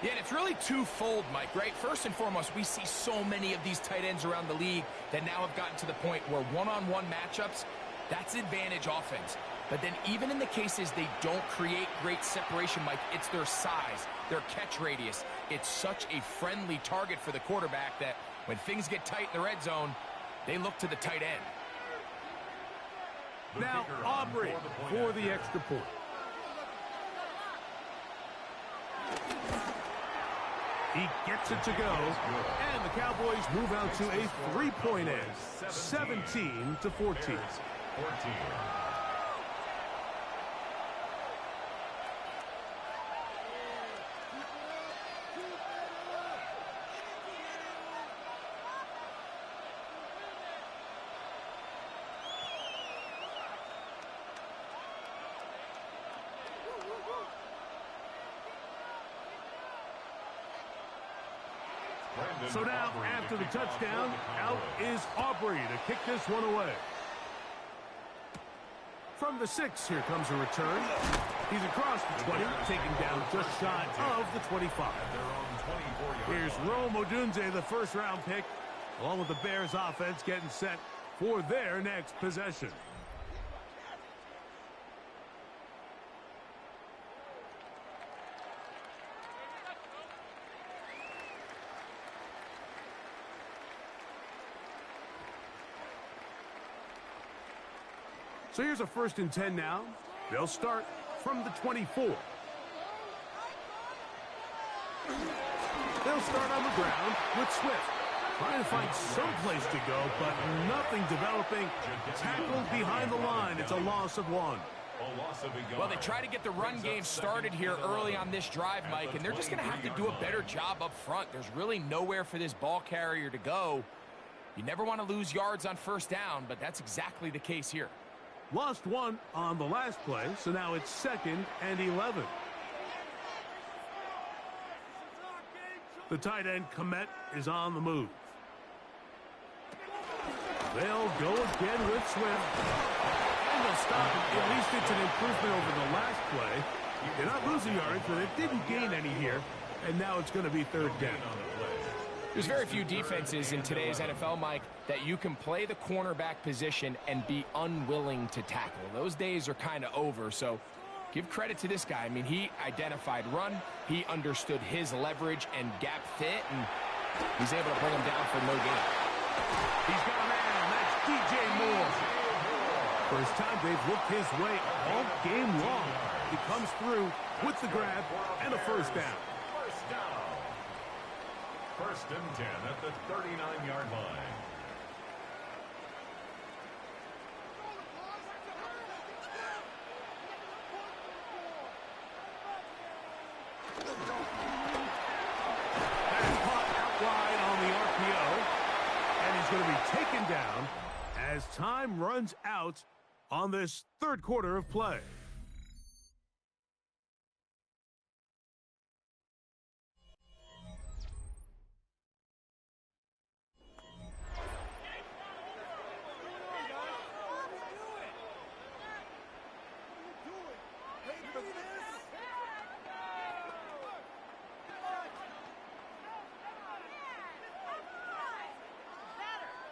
[SPEAKER 3] Yeah, and it's really twofold, Mike, right? First and foremost, we see so many of these tight ends around the league that now have gotten to the point where one-on-one matchups, that's advantage offense. But then even in the cases they don't create great separation, Mike, it's their size, their catch radius. It's such a friendly target for the quarterback that when things get tight in the red zone, they look to the tight end.
[SPEAKER 2] Now Aubrey for the extra point. He gets it to go, and the Cowboys move out to a 3-point edge, 17-14. So now, after the touchdown, out is Aubrey to kick this one away. From the 6, here comes a return. He's across the 20, taken down just shy of the 25. Here's Rome Odunze, the first-round pick, along with the Bears offense getting set for their next possession. So here's a 1st and 10 now. They'll start from the 24. They'll start on the ground with Swift. Trying to find some place to go, but nothing developing. Tackled behind the line. It's a loss of 1.
[SPEAKER 3] Well, they try to get the run game started here early on this drive, Mike, and they're just going to have to do a better job up front. There's really nowhere for this ball carrier to go. You never want to lose yards on 1st down, but that's exactly the case here.
[SPEAKER 2] Lost 1 on the last play, so now it's 2nd and 11. The tight end, Komet, is on the move. They'll go again with Swift. And they'll stop it. At least it's an improvement over the last play. They're not losing yards, but it didn't gain any here. And now it's going to be 3rd down.
[SPEAKER 3] There's very few defenses in today's NFL, Mike, that you can play the cornerback position and be unwilling to tackle. Those days are kind of over, so give credit to this guy. I mean, he identified run, he understood his leverage and gap fit, and he's able to bring him down for no gain.
[SPEAKER 2] He's got a man, that's DJ Moore. First time they've looked his way all game long. He comes through with the grab and a 1st down.
[SPEAKER 4] 1st and 10 at the 39-yard line.
[SPEAKER 2] going to be taken down as time runs out on this third quarter of play.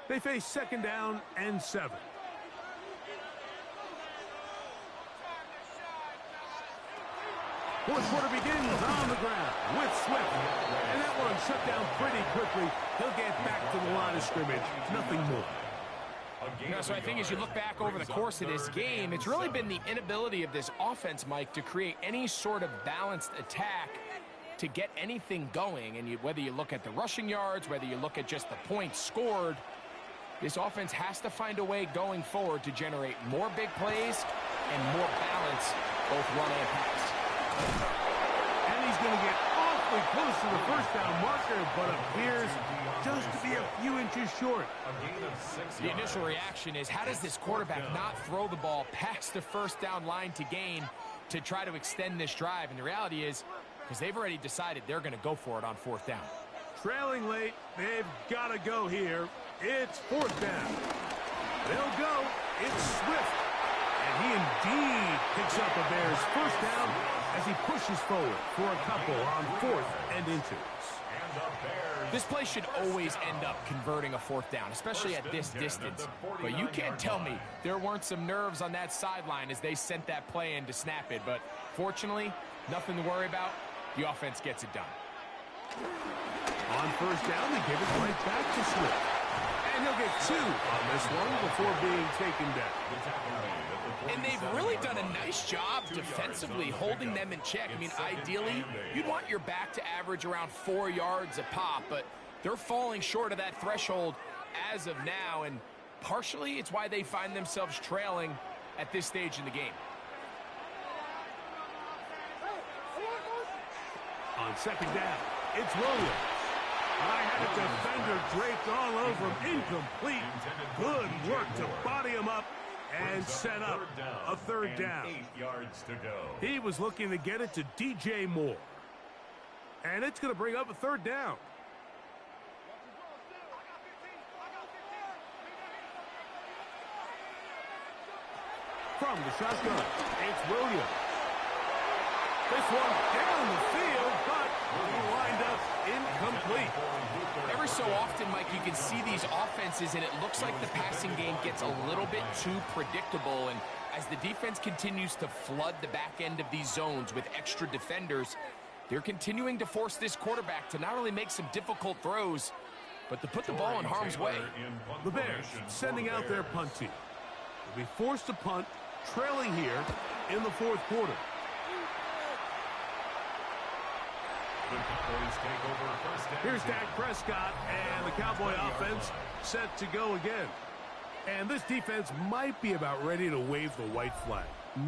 [SPEAKER 2] They face second down and 7. Fourth quarter begins on the ground with Swift. And that one shut down pretty quickly. He'll get back to the line of scrimmage. Nothing more.
[SPEAKER 3] You know, so I think as you look back over the course of this game, it's really been the inability of this offense, Mike, to create any sort of balanced attack to get anything going. And whether you look at the rushing yards, whether you look at just the points scored, this offense has to find a way going forward to generate more big plays and more balance, both run and pass.
[SPEAKER 2] And he's going to get awfully close to the first down marker, but appears just to be a few inches short.
[SPEAKER 3] The initial reaction is, how does this quarterback not throw the ball past the first down line to gain to try to extend this drive? And the reality is, because they've already decided they're going to go for it on fourth down.
[SPEAKER 2] Trailing late, they've got to go here. It's fourth down. They'll go. It's Swift. And he indeed picks up a Bears first down as he pushes forward for a couple on 4th and inches.
[SPEAKER 3] This play should always end up converting a fourth down, especially at this distance. But you can't tell me there weren't some nerves on that sideline as they sent that play in to snap it. But fortunately, nothing to worry about. The offense gets it done.
[SPEAKER 2] On first down, they give it right back to Swift. And he'll get 2 on this one before being taken down.
[SPEAKER 3] And they've really done a nice job defensively holding them in check. I mean, ideally, you'd want your back to average around 4 yards a pop, but they're falling short of that threshold as of now, and partially it's why they find themselves trailing at this stage in the game.
[SPEAKER 2] On second down, it's Williams. I had a defender draped all over him. Incomplete. Good work to body him up and set up a third down.
[SPEAKER 4] 8 yards to go.
[SPEAKER 2] He was looking to get it to DJ Moore. And it's going to bring up a third down. From the shotgun, it's Williams. This one down the field, but he lined up incomplete.
[SPEAKER 3] Every so often, Mike, you can see these offenses, and it looks like the passing game gets a little bit too predictable. And as the defense continues to flood the back end of these zones with extra defenders, they're continuing to force this quarterback to not only make some difficult throws, but to put the ball in harm's way.
[SPEAKER 2] The Bears sending out their punt team. They'll be forced to punt, trailing here in the fourth quarter. Here's Dak Prescott, and the Cowboy offense set to go again. And this defense might be about ready to wave the white flag.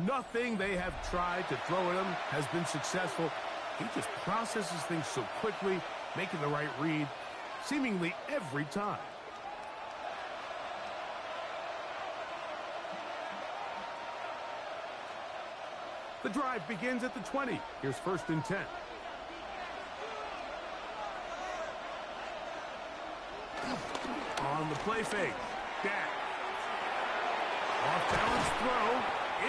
[SPEAKER 2] Nothing they have tried to throw at him has been successful. He just processes things so quickly, making the right read seemingly every time. The drive begins at the 20. Here's 1st and 10. On the play fake, Dak. Off-balance throw,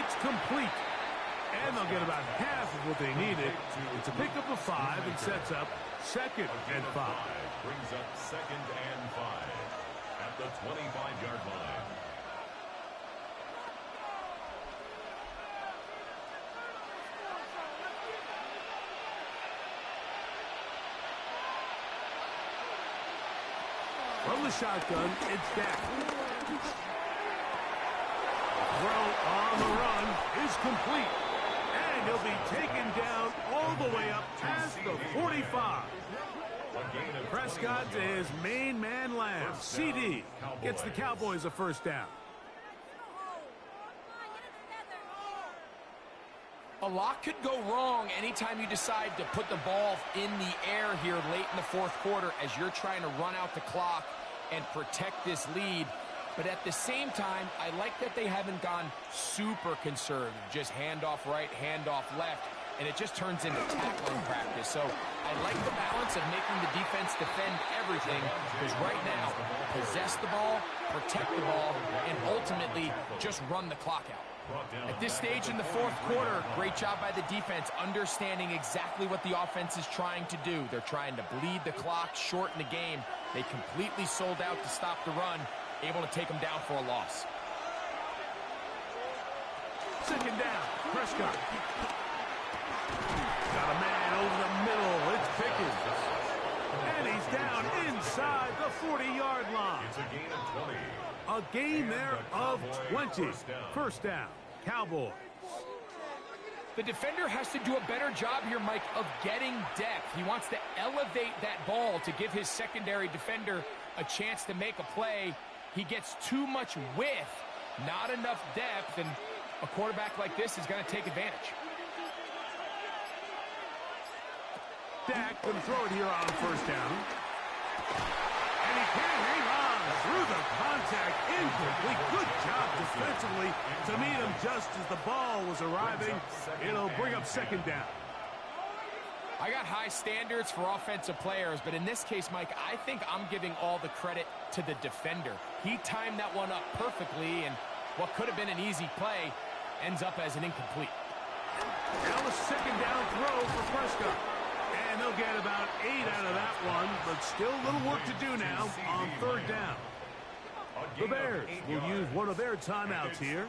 [SPEAKER 2] it's complete. And they'll get about half of what they needed. It's a pickup of 5 and sets up 2nd and 5.
[SPEAKER 4] Brings up 2nd and 5 at the 25-yard line.
[SPEAKER 2] From the shotgun, it's Dak. The throw on the run is complete. And he'll be taken down all the way up past the 45. Prescott to his main man last. CD gets the Cowboys a first down.
[SPEAKER 3] A lot could go wrong anytime you decide to put the ball in the air here late in the fourth quarter as you're trying to run out the clock and protect this lead. But at the same time, I like that they haven't gone super conservative. Just handoff right, handoff left, and it just turns into tackling practice. So I like the balance of making the defense defend everything, because right now, possess the ball, protect the ball, and ultimately just run the clock out. At this stage in the fourth quarter, great job by the defense, understanding exactly what the offense is trying to do. They're trying to bleed the clock, shorten the game. They completely sold out to stop the run, able to take them down for a loss.
[SPEAKER 2] Second down, Prescott. Got a man over the middle. It's Pickens. And he's down inside the 40-yard line.
[SPEAKER 4] It's a gain of 20.
[SPEAKER 2] A gain there of 20. First down, Cowboys.
[SPEAKER 3] The defender has to do a better job here, Mike, of getting depth. He wants to elevate that ball to give his secondary defender a chance to make a play. He gets too much width, not enough depth, and a quarterback like this is going to take advantage.
[SPEAKER 2] Dak can throw it here on first down. And he can't hang on through the contact. Incomplete. Good job defensively to meet him just as the ball was arriving. It'll bring up second down.
[SPEAKER 3] I got high standards for offensive players, but in this case, Mike, I think I'm giving all the credit to the defender. He timed that one up perfectly, and what could have been an easy play ends up as an incomplete.
[SPEAKER 2] Now a second down throw for Prescott. And they'll get about 8 out of that one, but still a little work to do now on third down. The Bears will use one of their timeouts here.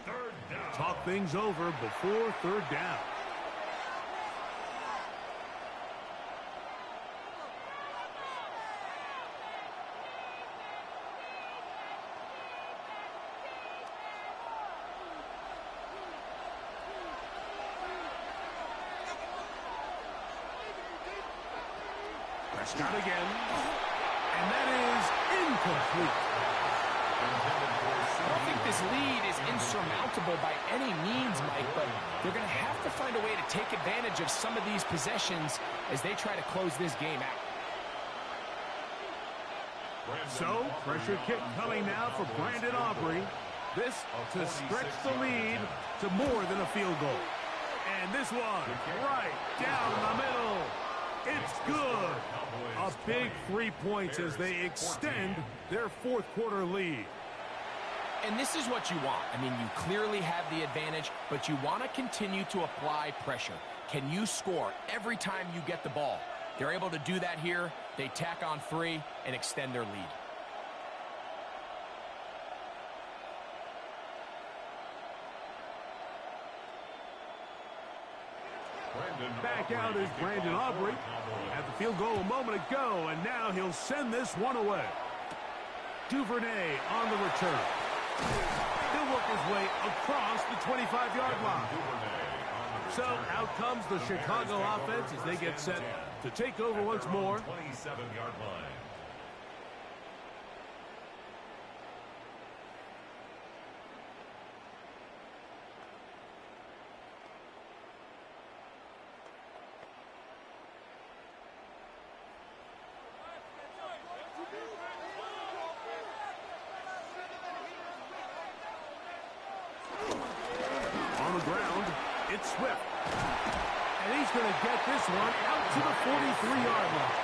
[SPEAKER 2] Talk things over before third down. Prescott again, and that is incomplete.
[SPEAKER 3] I don't think this lead is insurmountable by any means, Mike, but they're going to have to find a way to take advantage of some of these possessions as they try to close this game out.
[SPEAKER 2] So, pressure kick coming now for Brandon Aubrey. This to stretch the lead to more than a field goal. And this one, right down the middle. It's good. A big 3 points as they extend their fourth quarter lead.
[SPEAKER 3] And this is what you want. I mean, you clearly have the advantage, but you want to continue to apply pressure. Can you score every time you get the ball? They're able to do that here. They tack on 3 and extend their lead.
[SPEAKER 2] Back out is Brandon Aubrey. At the field goal a moment ago, and now he'll send this one away. Duvernay on the return. He'll work his way across the 25-yard line. So out comes the Chicago offense as they get set to take over once more.
[SPEAKER 4] 27-yard line.
[SPEAKER 2] It's Swift. And he's going to get this one out to the 43-yard line.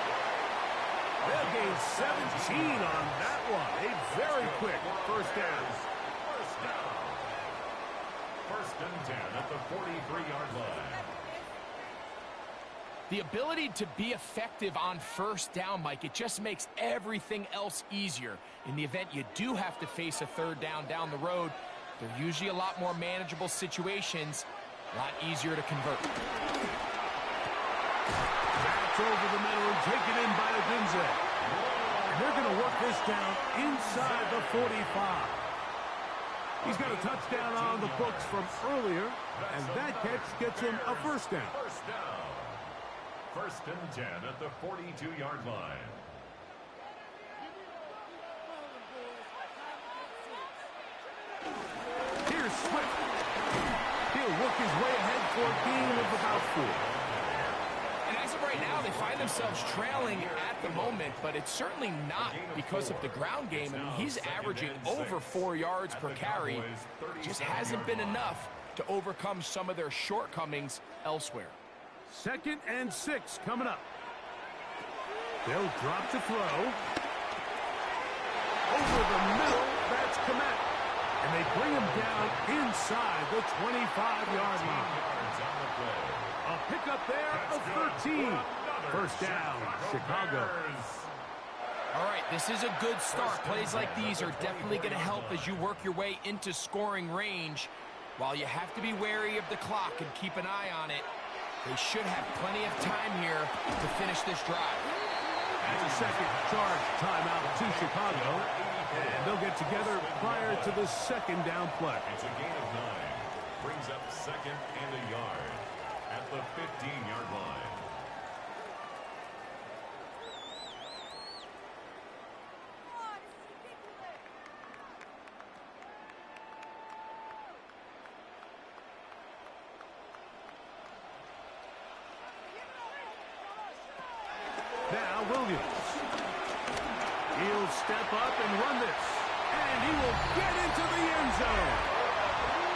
[SPEAKER 2] They'll gain 17 on that one. A very quick first down.
[SPEAKER 4] First and 10 at the 43-yard line.
[SPEAKER 3] The ability to be effective on first down, Mike, it just makes everything else easier. In the event you do have to face a third down the road, they're usually a lot more manageable situations. A lot easier to convert.
[SPEAKER 2] That's over the middle and taken in by Odunze. And they're going to work this down inside the 45. He's got a touchdown on the books from earlier, and that catch gets him a first down.
[SPEAKER 4] First down. First and 10 at the 42-yard line.
[SPEAKER 2] Here's Swift. He'll work his way ahead for a gain of about 4.
[SPEAKER 3] And as of right now, Well, they find themselves trailing at the moment, but it's certainly not because of the ground game. I mean, he's averaging over 4 yards per carry. Just hasn't been enough to overcome some of their shortcomings elsewhere.
[SPEAKER 2] 2nd and 6 coming up. They'll drop to throw. Over the middle, that's Komet. And they bring him down inside the 25-yard line. A pickup there of 13. First down, Chicago.
[SPEAKER 3] All right, this is a good start. Plays like these are definitely going to help as you work your way into scoring range. While you have to be wary of the clock and keep an eye on it, they should have plenty of time here to finish this drive.
[SPEAKER 2] That's a second charge timeout to Chicago. And they'll get together prior to the second down play.
[SPEAKER 4] It's a gain of 9. Brings up 2nd and a yard at the 15-yard line.
[SPEAKER 2] Now Williams. He'll step up and run this. And he will get into the end zone.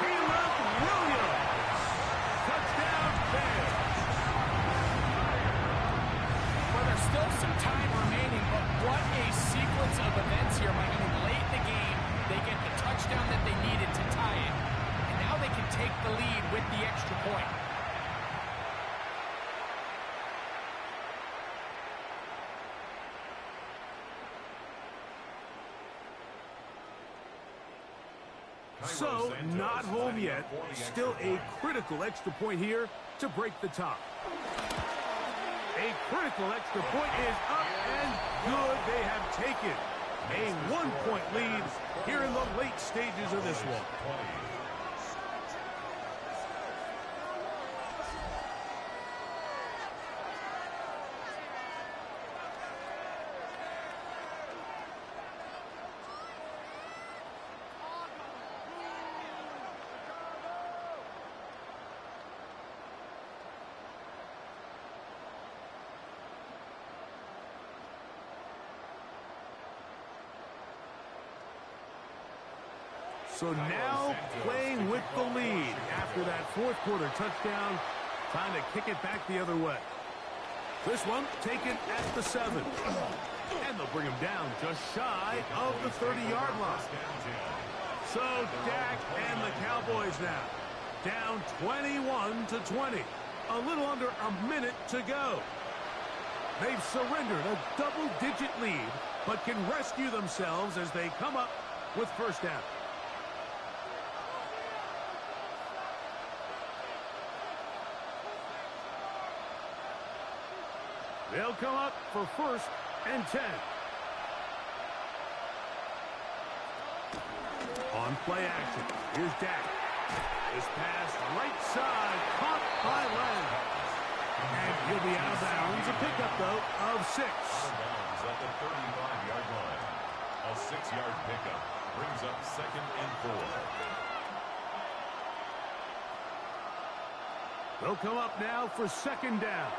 [SPEAKER 2] Caleb Williams. Touchdown Bears.
[SPEAKER 3] Well, there's still some time remaining, but what a sequence of events here, Mike. I mean, late in the game, they get the touchdown that they needed to tie it. And now they can take the lead with the extra point.
[SPEAKER 2] So, not home yet. Still a critical extra point here to break the tie. A critical extra point is up and good. They have taken a 1-point lead here in the late stages of this one. So now playing with the lead after that fourth quarter touchdown, trying to kick it back the other way. This one taken at the 7. And they'll bring him down just shy of the 30-yard line. So Dak and the Cowboys now down 21-20. A little under a minute to go. They've surrendered a double-digit lead, but can rescue themselves as they come up with first down. They'll come up for 1st and 10. On play action, here's Dak. This pass right side, caught by Lamb. And he'll be out of bounds. A pickup, though, of 6.
[SPEAKER 4] Out of bounds at the 35-yard line. A 6-yard pickup brings up 2nd and 4.
[SPEAKER 2] They'll come up now for 2nd down.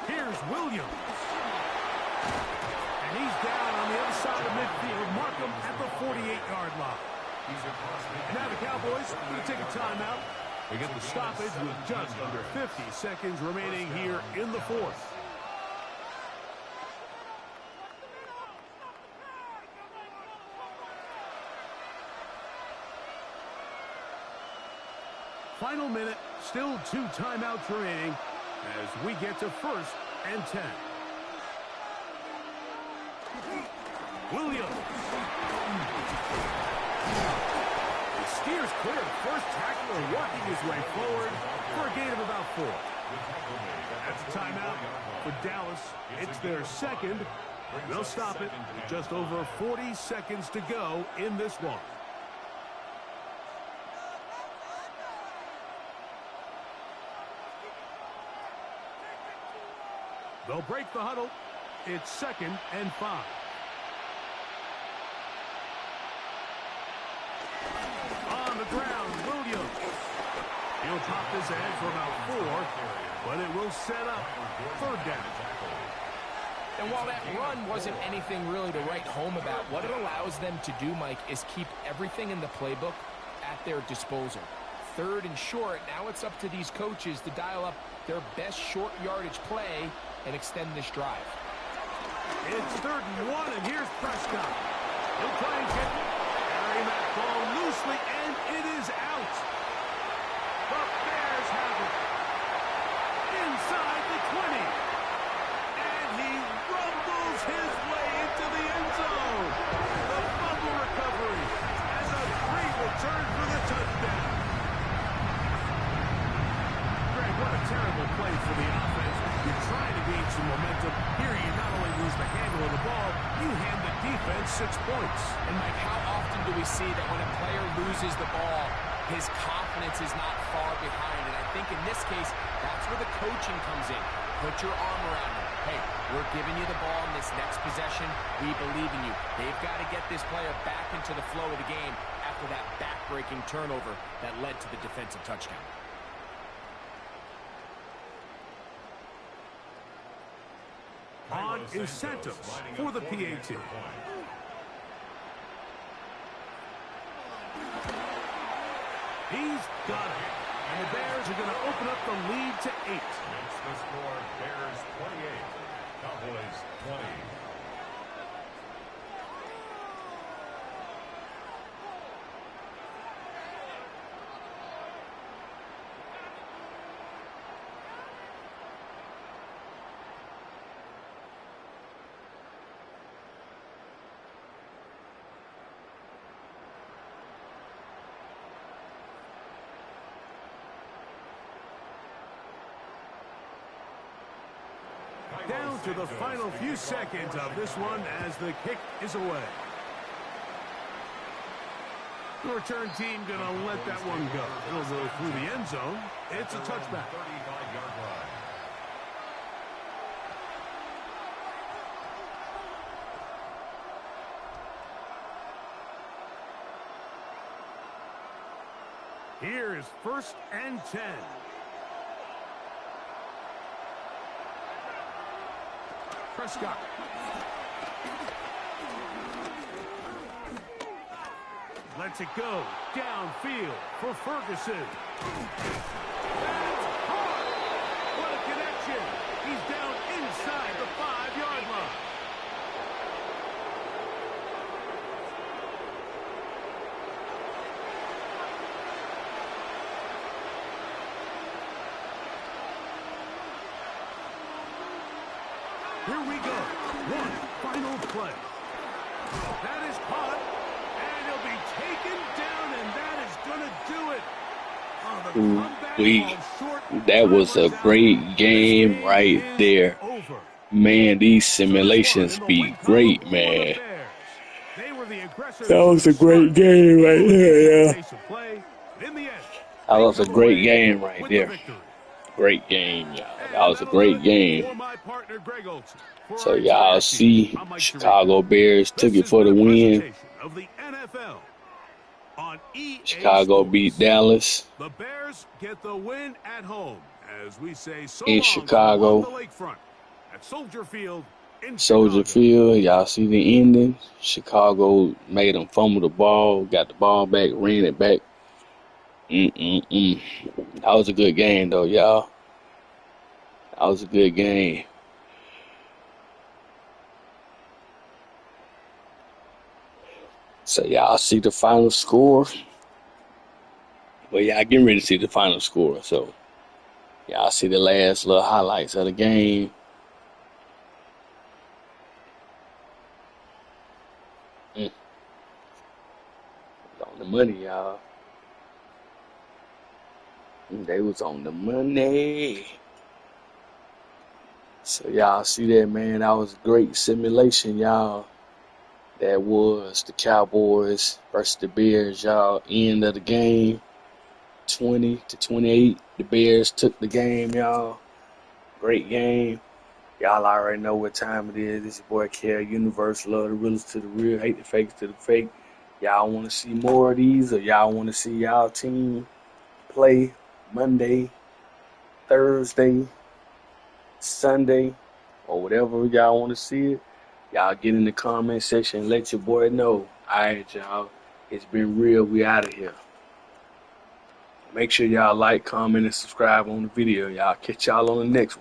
[SPEAKER 2] Here's Williams. And he's down on the other side of midfield. Mark him at the 48-yard line. And now the Cowboys are going to take a timeout. They get the stoppage with just under 50 seconds remaining here in the fourth. Final minute, still 2 timeouts remaining as we get to 1st and 10. Williams. He steers clear of the first tackler, working his way forward for a gain of about 4. That's a timeout for Dallas. It's their 2nd. They'll stop it with just over 40 seconds to go in this one. They'll break the huddle. It's 2nd and 5. On the ground, Williams. He'll drop this ahead for about 4, but it will set up 3rd down.
[SPEAKER 3] And while that run wasn't anything really to write home about, what it allows them to do, Mike, is keep everything in the playbook at their disposal. 3rd and short, now it's up to these coaches to dial up their best short yardage play and extend this drive.
[SPEAKER 2] It's 3rd and 1, and here's Prescott. He'll try and get carry that ball loosely, and it is out. The Bears have it. Inside the 20. And he rumbles his way into the end zone. The fumble recovery and a great return for the touchdown. Greg, what a terrible play for the offense. You're trying to gain some momentum. Here you not only lose the handle of the ball, you hand the defense 6 points.
[SPEAKER 3] And Mike, how often do we see that when a player loses the ball, his confidence is not far behind? And I think in this case, that's where the coaching comes in. Put your arm around him. Hey, we're giving you the ball in this next possession. We believe in you. They've got to get this player back into the flow of the game after that back-breaking turnover that led to the defensive touchdown.
[SPEAKER 2] On is Santos for the PAT. He's got it. And the Bears are going to open up the lead to 8.
[SPEAKER 4] Makes the score Bears 28, Cowboys 20.
[SPEAKER 2] Down to the final few seconds of this one as the kick is away. The return team going to let that one go. It'll go through the end zone. It's a touchback.
[SPEAKER 4] 35-yard line.
[SPEAKER 2] Here is 1st and 10. Prescott. Lets it go downfield for Ferguson. That's hard. What a connection. He's down inside the 5-yard line. Here we go. One final play. That is caught, and he'll be taken down, and that is going to do it. Oh, the comeback falls short.
[SPEAKER 1] That was a great game right there. Man, these simulations be great, man. That was a great game right there, yeah. That was a great game right there. Great game, y'all. That was a great game. So y'all see, Chicago Bears took it for the win. Chicago beat Dallas
[SPEAKER 2] The Bears get the win at home as we say so
[SPEAKER 1] in
[SPEAKER 2] long
[SPEAKER 1] Chicago.
[SPEAKER 2] on the lakefront at Soldier Field in
[SPEAKER 1] Soldier
[SPEAKER 2] Chicago.
[SPEAKER 1] Field, y'all see the ending. Chicago made them fumble the ball, got the ball back, ran it back. That was a good game, though, y'all. That was a good game. So y'all see the final score. Well, y'all getting ready to see the final score. So y'all see the last little highlights of the game. On the money, y'all. They was on the money. So y'all see that, man. That was a great simulation, y'all. That was the Cowboys versus the Bears, y'all. End of the game, 20-28. The Bears took the game, y'all. Great game. Y'all already know what time it is. This is your boy Kel Universe. Love the realest to the real, hate the fakes to the fake. Y'all want to see more of these, or y'all want to see y'all team play Monday, Thursday, Sunday, or whatever y'all want to see it, y'all get in the comment section and let your boy know. Alright, y'all. It's been real. We out of here. Make sure y'all like, comment, and subscribe on the video. Y'all catch y'all on the next one.